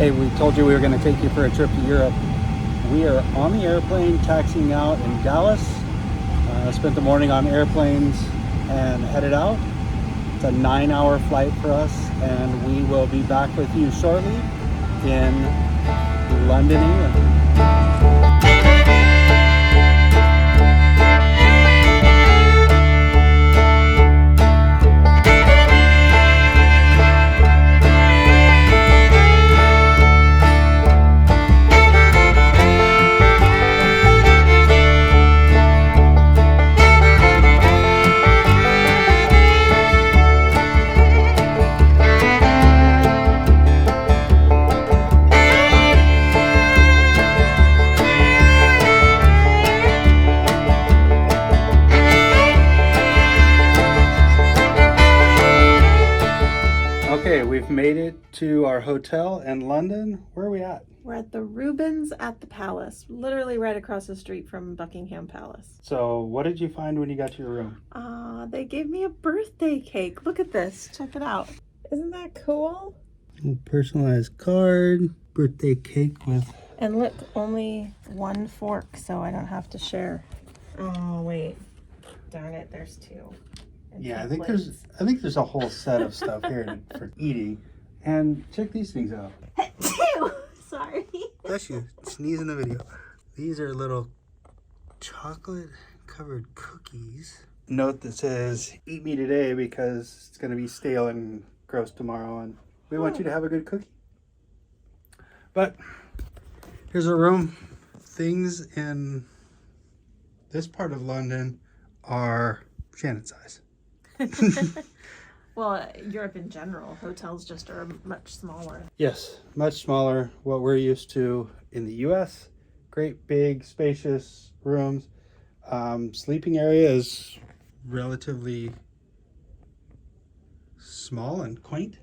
Hey, we told you we were going to take you for a trip to Europe. We are on the airplane taxiing out in Dallas. Spent the morning on airplanes and headed out. It's a 9-hour flight for us, and we will be back with you shortly in London, England. Okay, we've made it to our hotel in London. Where are we at? We're at the Rubens at the Palace, literally right across the street from Buckingham Palace. So what did you find when you got to your room? They gave me a birthday cake. Look at this. Check it out. Isn't that cool? A personalized card, birthday cake with... And look, only one fork, so I don't have to share. Oh, wait. Darn it, there's two. Yeah, I think there's a whole set of stuff here for eating. And check these things out. Sorry. Bless you. Sneeze in the video. These are little chocolate covered cookies. Note that says eat me today because it's going to be stale and gross tomorrow, and we want you to have a good cookie. But here's our room. Things in this part of London are Shannon size. Well, Europe in general, hotels just are much smaller. Yes, much smaller. What we're used to in the US, great big spacious rooms. Sleeping area is relatively small and quaint.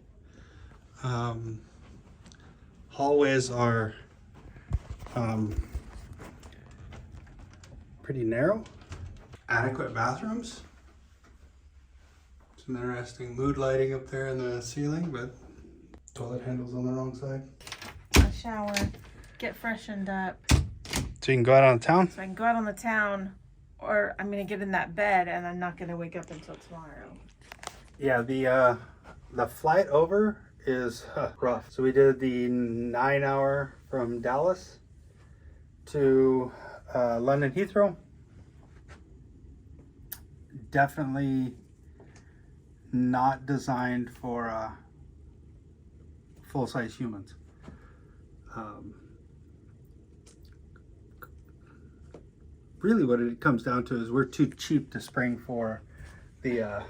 Hallways are pretty narrow. Adequate bathrooms. Some interesting mood lighting up there in the ceiling, but toilet handles on the wrong side. A shower, get freshened up. So you can go out on the town? So I can go out on the town, or I'm going to get in that bed and I'm not going to wake up until tomorrow. Yeah, the flight over is rough. So we did the 9-hour from Dallas to London Heathrow. Definitely not designed for full-size humans. Really what it comes down to is we're too cheap to spring for the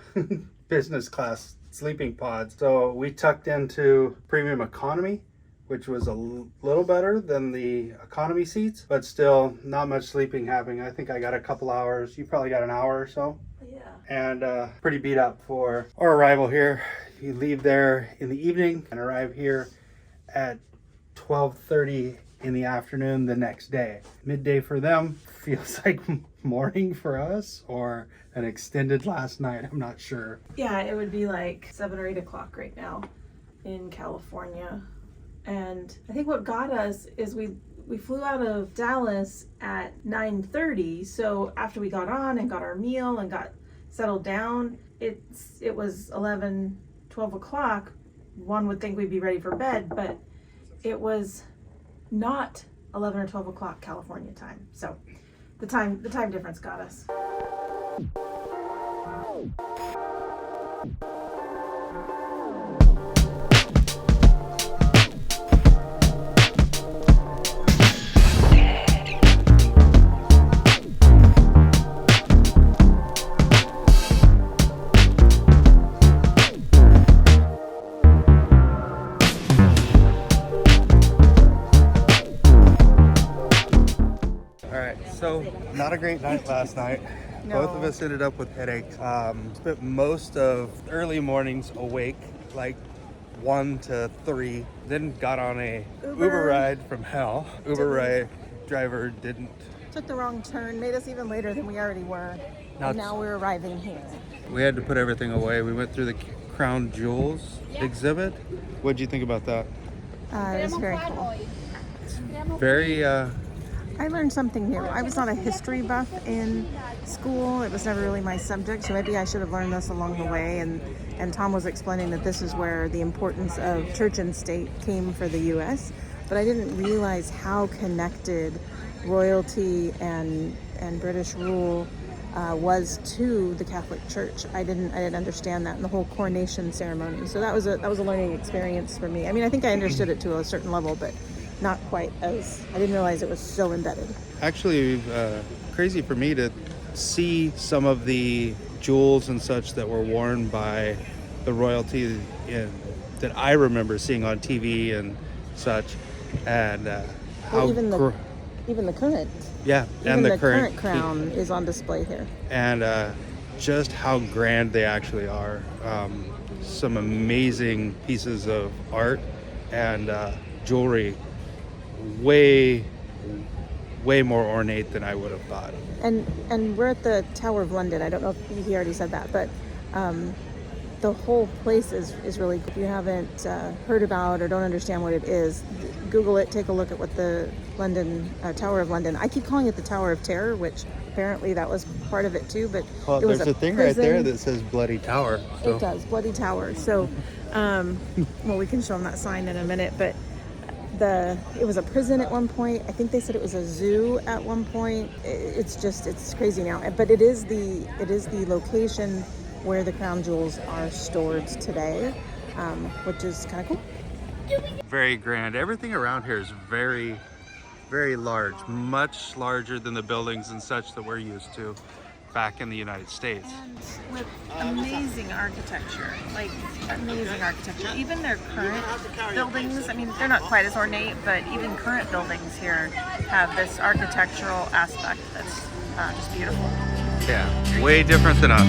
business class sleeping pods. So we tucked into premium economy, which was a little better than the economy seats, but still not much sleeping happening. I think I got a couple hours. You probably got an hour or so. Yeah. And pretty beat up for our arrival here. You leave there in the evening and arrive here at 12:30 in the afternoon the next day. Midday for them feels like morning for us, or an extended last night. I'm not sure. Yeah, it would be like 7 or 8 o'clock right now in California. And I think what got us is we flew out of Dallas at 9:30. So after we got on and got our meal and got settled down, it was 11, 12 o'clock. One would think we'd be ready for bed, but it was not 11 or 12 o'clock California time. So the time difference got us. So, not a great night last night. No. Both of us ended up with headaches. Spent most of early mornings awake, like 1 to 3. Then got on a Uber ride from hell. Ride driver didn't. Took the wrong turn, made us even later than we already were. And now we're arriving here. We had to put everything away. We went through the Crown Jewels exhibit. What'd you think about that? It was very cool. Very, I learned something new. I was not a history buff in school. It was never really my subject, so maybe I should have learned this along the way. And Tom was explaining that this is where the importance of church and state came for the U.S., but I didn't realize how connected royalty and British rule was to the Catholic Church. I didn't understand that in the whole coronation ceremony. So that was a learning experience for me. I mean, I think I understood it to a certain level, but not quite as, I didn't realize it was so embedded. actually crazy for me to see some of the jewels and such that were worn by the royalty that I remember seeing on TV and such, and how even the current. Yeah, Even and the current crown is on display here. And just how grand they actually are. Some amazing pieces of art and jewelry, way more ornate than I would have thought. And we're at the Tower of London. I don't know if he already said that, but the whole place is really cool. If you haven't heard about or don't understand what it is, Google it, take a look at what the Tower of London. I keep calling it the Tower of Terror, which apparently that was part of it too, but Well, it was there's a thing prison. right there that says Bloody Tower. So. It does, Bloody Tower. So, well, we can show them that sign in a minute, but it was a prison at one point. I think they said it was a zoo at one point. It's crazy now, but it is the location where the crown jewels are stored today, which is kind of cool. Very grand. Everything around here is very, very large, much larger than the buildings and such that we're used to back in the United States. And with amazing architecture, Even their current buildings, I mean, they're not quite as ornate, but even current buildings here have this architectural aspect that's just beautiful. Yeah, way different than us.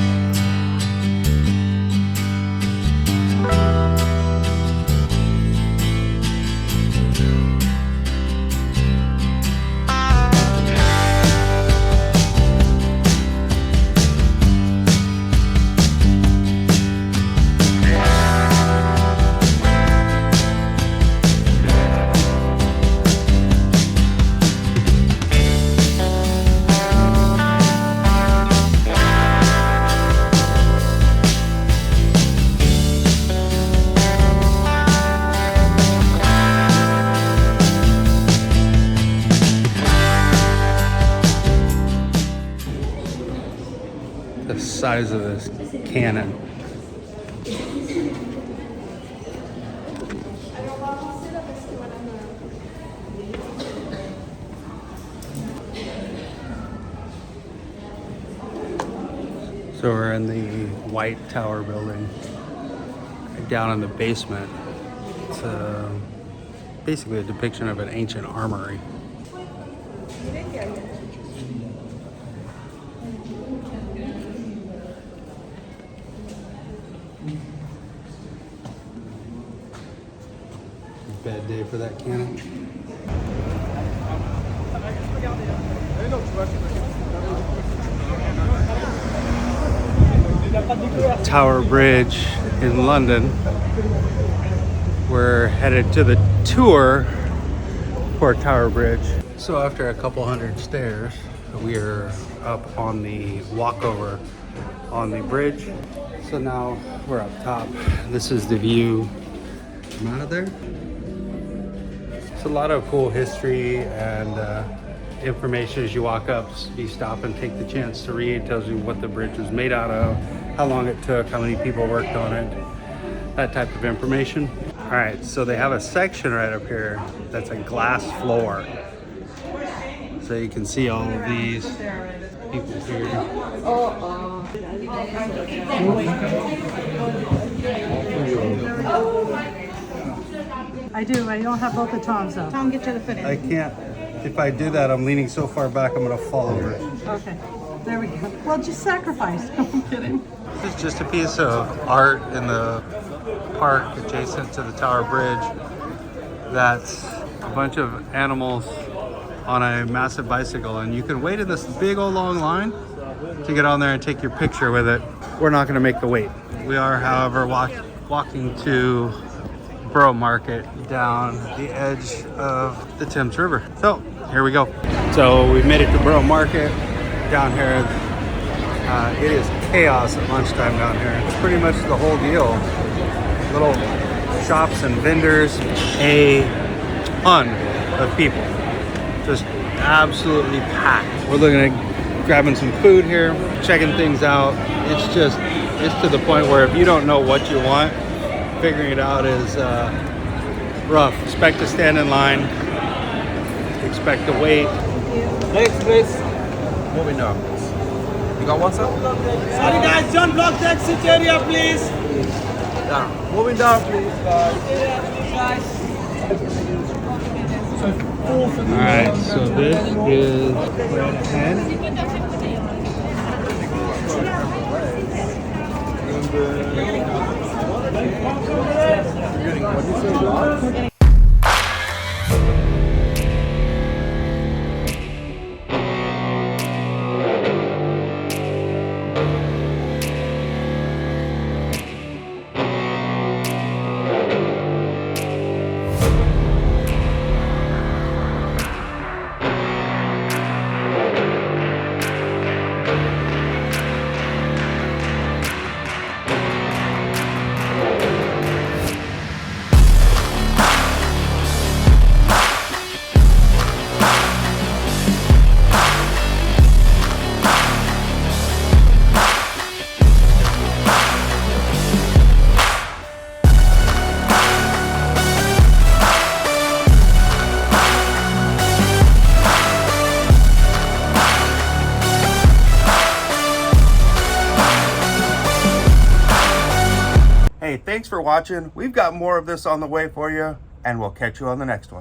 The size of this cannon. So we're in the White Tower building, down in the basement. It's basically a depiction of an ancient armory. Bad day for that cannon. Tower Bridge in London. We're headed to the tour for Tower Bridge. So after a couple hundred stairs, we are up on the walkover on the bridge. So now we're up top. This is the view from out of there. It's a lot of cool history and information as you walk up. You stop and take the chance to read. It tells you what the bridge was made out of, how long it took, how many people worked on it, that type of information. All right, so they have a section right up here that's a glass floor. So you can see all of these people here. I do. I don't have both the Toms though. Tom, get you the foot in. I can't, if I do that, I'm leaning so far back, I'm gonna fall over. Okay. There we go. Well, just sacrifice. I'm kidding. This is just a piece of art in the park adjacent to the Tower Bridge. That's a bunch of animals on a massive bicycle, and you can wait in this big old long line to get on there and take your picture with it. We're not gonna make the wait. We are, however, walking to borough market down the edge of the Thames River. So here we go. So we've made it to Borough Market down here. It is chaos at lunchtime down here. It's pretty much the whole deal. Little shops and vendors, a ton of people. Just absolutely packed. We're looking at grabbing some food here, checking things out. It's to the point where if you don't know what you want, figuring it out is rough. Expect to stand in line, expect to wait. Next, please. Moving down, please. You got one, sir? Sorry guys, don't block the exit area, please. Down. Moving down, please, guys. Alright, so this is bread ahead. Hey, thanks for watching. We've got more of this on the way for you, and we'll catch you on the next one.